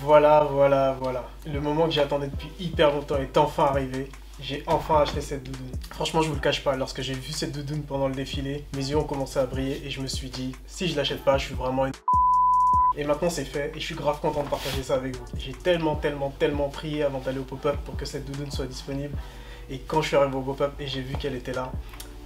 Voilà. Le moment que j'attendais depuis hyper longtemps est enfin arrivé. J'ai enfin acheté cette doudoune. Franchement, je vous le cache pas, lorsque j'ai vu cette doudoune pendant le défilé, mes yeux ont commencé à briller et je me suis dit, si je l'achète pas, je suis vraiment une... Et maintenant c'est fait et je suis grave content de partager ça avec vous. J'ai tellement prié avant d'aller au pop-up pour que cette doudoune soit disponible. Et quand je suis arrivé au pop-up et j'ai vu qu'elle était là,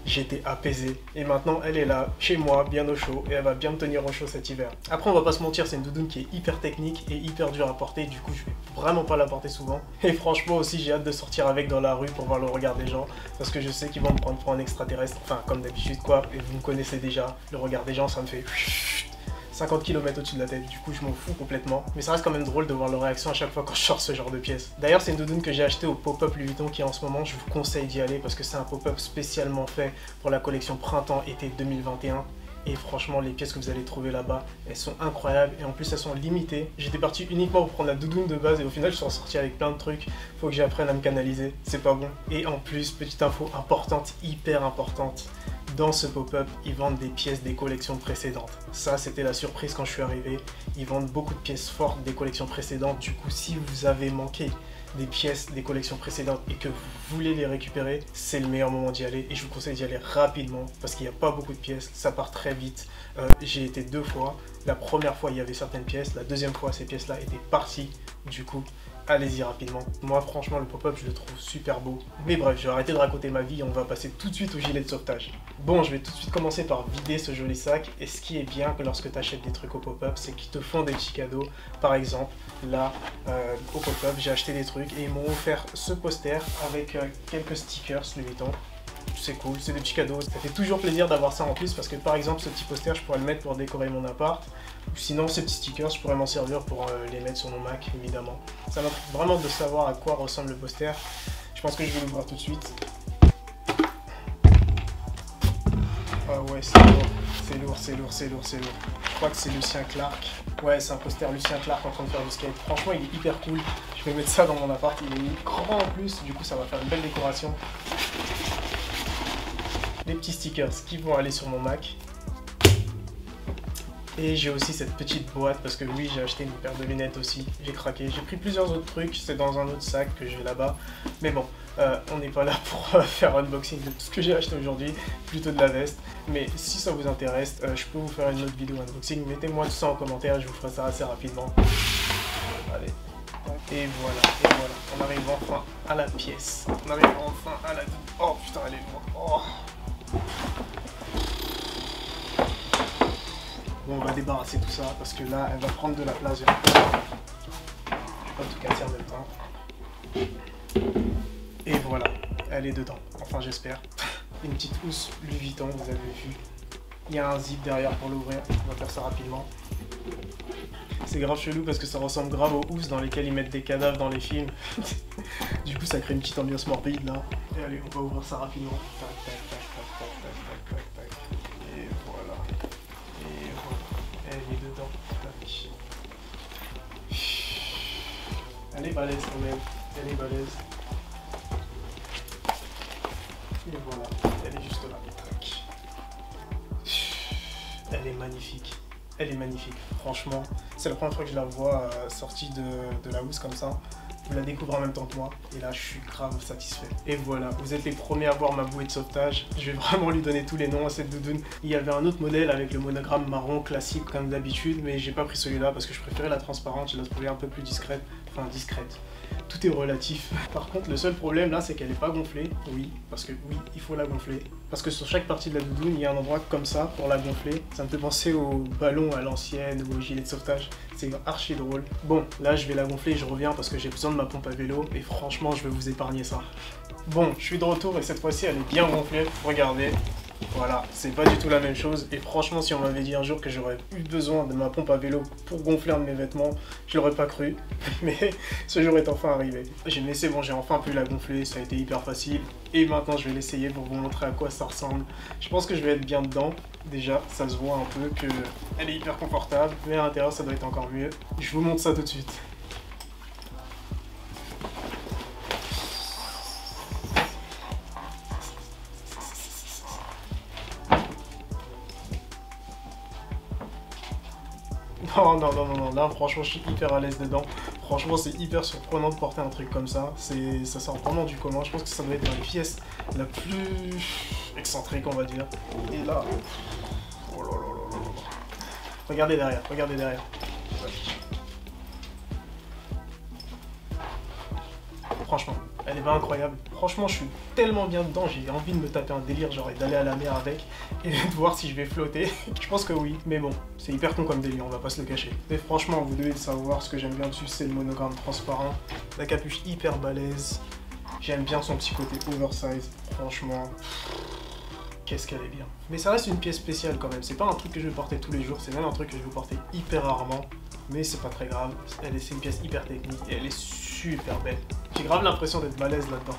j'étais apaisé. Et maintenant elle est là, chez moi, bien au chaud, et elle va bien me tenir au chaud cet hiver. Après on va pas se mentir, c'est une doudoune qui est hyper technique et hyper dure à porter, du coup je vais vraiment pas la porter souvent. Et franchement aussi j'ai hâte de sortir avec dans la rue pour voir le regard des gens, parce que je sais qu'ils vont me prendre pour un extraterrestre, enfin comme d'habitude quoi, et vous me connaissez déjà, le regard des gens ça me fait 50 km au-dessus de la tête, du coup je m'en fous complètement. Mais ça reste quand même drôle de voir leur réaction à chaque fois quand je sors ce genre de pièces. D'ailleurs c'est une doudoune que j'ai acheté au pop-up Louis Vuitton qui est en ce moment, je vous conseille d'y aller parce que c'est un pop-up spécialement fait pour la collection printemps-été 2021. Et franchement les pièces que vous allez trouver là-bas, elles sont incroyables et en plus elles sont limitées. J'étais parti uniquement pour prendre la doudoune de base et au final je suis ressorti avec plein de trucs. Faut que j'apprenne à me canaliser, c'est pas bon. Et en plus, petite info importante, hyper importante, dans ce pop-up, ils vendent des pièces des collections précédentes. Ça, c'était la surprise quand je suis arrivé. Ils vendent beaucoup de pièces fortes des collections précédentes. Du coup, si vous avez manqué des pièces des collections précédentes et que vous voulez les récupérer, c'est le meilleur moment d'y aller. Et je vous conseille d'y aller rapidement parce qu'il n'y a pas beaucoup de pièces. Ça part très vite. J'ai été 2 fois. La première fois, il y avait certaines pièces. La deuxième fois, ces pièces-là étaient parties. Du coup, allez-y rapidement. Moi, franchement, le pop-up, je le trouve super beau. Mais bref, je vais arrêter de raconter ma vie et on va passer tout de suite au gilet de sauvetage. Bon, je vais tout de suite commencer par vider ce joli sac. Et ce qui est bien que lorsque tu achètes des trucs au pop-up, c'est qu'ils te font des petits cadeaux. Par exemple, là, au pop-up, j'ai acheté des trucs et ils m'ont offert ce poster avec quelques stickers Louis Vuitton. C'est cool, c'est des petits cadeaux. Ça fait toujours plaisir d'avoir ça en plus parce que par exemple, ce petit poster, je pourrais le mettre pour décorer mon appart. Ou sinon, ces petits stickers, je pourrais m'en servir pour les mettre sur mon Mac, évidemment. Ça m'intrigue vraiment de savoir à quoi ressemble le poster. Je pense que je vais l'ouvrir tout de suite. Ah ouais, c'est lourd. Je crois que c'est Lucien Clark. Ouais, c'est un poster Lucien Clark en train de faire du skate. Franchement, il est hyper cool. Je vais mettre ça dans mon appart. Il est grand en plus, du coup, ça va faire une belle décoration. Les petits stickers qui vont aller sur mon Mac. Et j'ai aussi cette petite boîte parce que oui, j'ai acheté une paire de lunettes aussi, j'ai craqué. J'ai pris plusieurs autres trucs, c'est dans un autre sac que j'ai là-bas. Mais bon, on n'est pas là pour faire un unboxing de tout ce que j'ai acheté aujourd'hui, plutôt de la veste. Mais si ça vous intéresse, je peux vous faire une autre vidéo unboxing. Mettez-moi tout ça en commentaire et je vous ferai ça assez rapidement. Allez. Et voilà, on arrive enfin à la pièce. On arrive enfin à la... Oh putain, elle est lourde. Oh. Bon, on va débarrasser tout ça parce que là, elle va prendre de la place. Je vais pas tout casser en même temps. Et voilà, elle est dedans. Enfin, j'espère. Une petite housse Louis Vuitton, vous avez vu. Il y a un zip derrière pour l'ouvrir. On va faire ça rapidement. C'est grave chelou parce que ça ressemble grave aux housses dans lesquelles ils mettent des cadavres dans les films. Du coup, ça crée une petite ambiance morbide là. Et allez, on va ouvrir ça rapidement. Tac, tac, tac, tac, tac, tac, tac, tac, tac. Et voilà. Et voilà. Elle est dedans. Tac. Elle est balèze quand même. Elle est balèze. Et voilà. Elle est juste là. Tac. Elle est magnifique. Elle est magnifique, franchement. C'est la première fois que je la vois sortie de la housse comme ça. Je la découvre en même temps que moi. Et là, je suis grave satisfait. Et voilà, vous êtes les premiers à voir ma bouée de sauvetage. Je vais vraiment lui donner tous les noms à cette doudoune. Il y avait un autre modèle avec le monogramme marron classique comme d'habitude. Mais j'ai pas pris celui-là parce que je préférais la transparente. Je la trouvais un peu plus discrète. Enfin, discrète. Tout est relatif. Par contre, le seul problème là, c'est qu'elle n'est pas gonflée. Oui, parce que oui, il faut la gonfler. Parce que sur chaque partie de la doudoune, il y a un endroit comme ça pour la gonfler. Ça me fait penser au ballon à l'ancienne ou au gilet de sauvetage. C'est archi drôle. Bon, là, je vais la gonfler et je reviens parce que j'ai besoin de ma pompe à vélo. Et franchement, je vais vous épargner ça. Bon, je suis de retour et cette fois-ci, elle est bien gonflée. Regardez. Voilà, c'est pas du tout la même chose. Et franchement, si on m'avait dit un jour que j'aurais eu besoin de ma pompe à vélo pour gonfler un de mes vêtements, je l'aurais pas cru. Mais ce jour est enfin arrivé. Mais c'est bon, j'ai enfin pu la gonfler, ça a été hyper facile. Et maintenant, je vais l'essayer pour vous montrer à quoi ça ressemble. Je pense que je vais être bien dedans. Déjà, ça se voit un peu qu'elle est hyper confortable. Mais à l'intérieur, ça doit être encore mieux. Je vous montre ça tout de suite. Oh non, non, non, non, là franchement je suis hyper à l'aise dedans. Franchement c'est hyper surprenant de porter un truc comme ça. Ça sort vraiment du commun. Je pense que ça doit être dans les pièces la plus excentrique on va dire. Et là... Oh là là là là là. Regardez derrière, regardez derrière. Franchement, elle est pas incroyable. Franchement, je suis tellement bien dedans, j'ai envie de me taper un délire, genre d'aller à la mer avec et de voir si je vais flotter. Je pense que oui, mais bon, c'est hyper con comme délire, on va pas se le cacher. Mais franchement, vous devez le savoir, ce que j'aime bien dessus, c'est le monogramme transparent, la capuche hyper balèze. J'aime bien son petit côté oversize, franchement. Qu'est-ce qu'elle est bien. Mais ça reste une pièce spéciale quand même, c'est pas un truc que je vais porter tous les jours, c'est même un truc que je vais porter hyper rarement. Mais c'est pas très grave, c'est une pièce hyper technique et elle est super belle. J'ai grave l'impression d'être balèze là-dedans.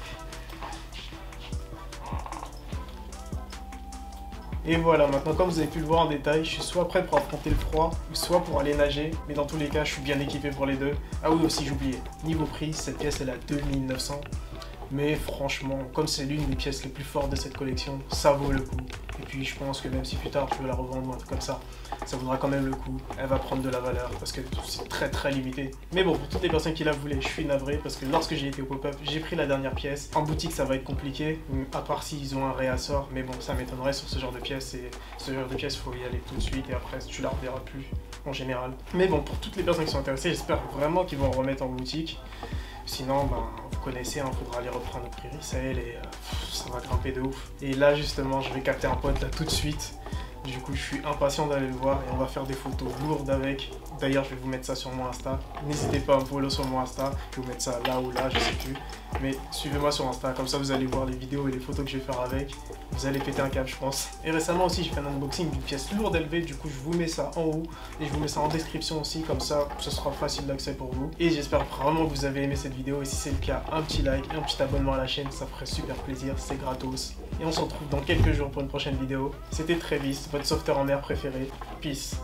Et voilà, maintenant comme vous avez pu le voir en détail, je suis soit prêt pour affronter le froid, ou soit pour aller nager, mais dans tous les cas, je suis bien équipé pour les deux. Ah oui aussi, j'oubliais, niveau prix, cette pièce elle est à 2900. Mais franchement, comme c'est l'une des pièces les plus fortes de cette collection, ça vaut le coup. Et puis je pense que même si plus tard tu veux la revendre ou un truc comme ça, ça vaudra quand même le coup. Elle va prendre de la valeur parce que c'est très limité. Mais bon, pour toutes les personnes qui la voulaient, je suis navré parce que lorsque j'ai été au pop-up, j'ai pris la dernière pièce. En boutique, ça va être compliqué, à part s'ils ont un réassort. Mais bon, ça m'étonnerait sur ce genre de pièces. Et ce genre de pièces, il faut y aller tout de suite et après, tu la reverras plus en général. Mais bon, pour toutes les personnes qui sont intéressées, j'espère vraiment qu'ils vont en remettre en boutique. Sinon, ben, vous connaissez, il faudra aller reprendre le prix resale et ça va grimper de ouf. Et là, justement, je vais capter un pote là tout de suite. Du coup, je suis impatient d'aller le voir et on va faire des photos lourdes avec. D'ailleurs, je vais vous mettre ça sur mon Insta. N'hésitez pas à me follow sur mon Insta. Je vais vous mettre ça là ou là, je sais plus. Mais suivez-moi sur Insta, comme ça vous allez voir les vidéos et les photos que je vais faire avec. Vous allez péter un câble, je pense. Et récemment aussi, j'ai fait un unboxing d'une pièce lourde élevée. Du coup, je vous mets ça en haut et je vous mets ça en description aussi. Comme ça, ce sera facile d'accès pour vous. Et j'espère vraiment que vous avez aimé cette vidéo. Et si c'est le cas, un petit like et un petit abonnement à la chaîne, ça ferait super plaisir. C'est gratos. Et on se retrouve dans quelques jours pour une prochaine vidéo. C'était Travis, votre sauveteur en mer préféré. Peace.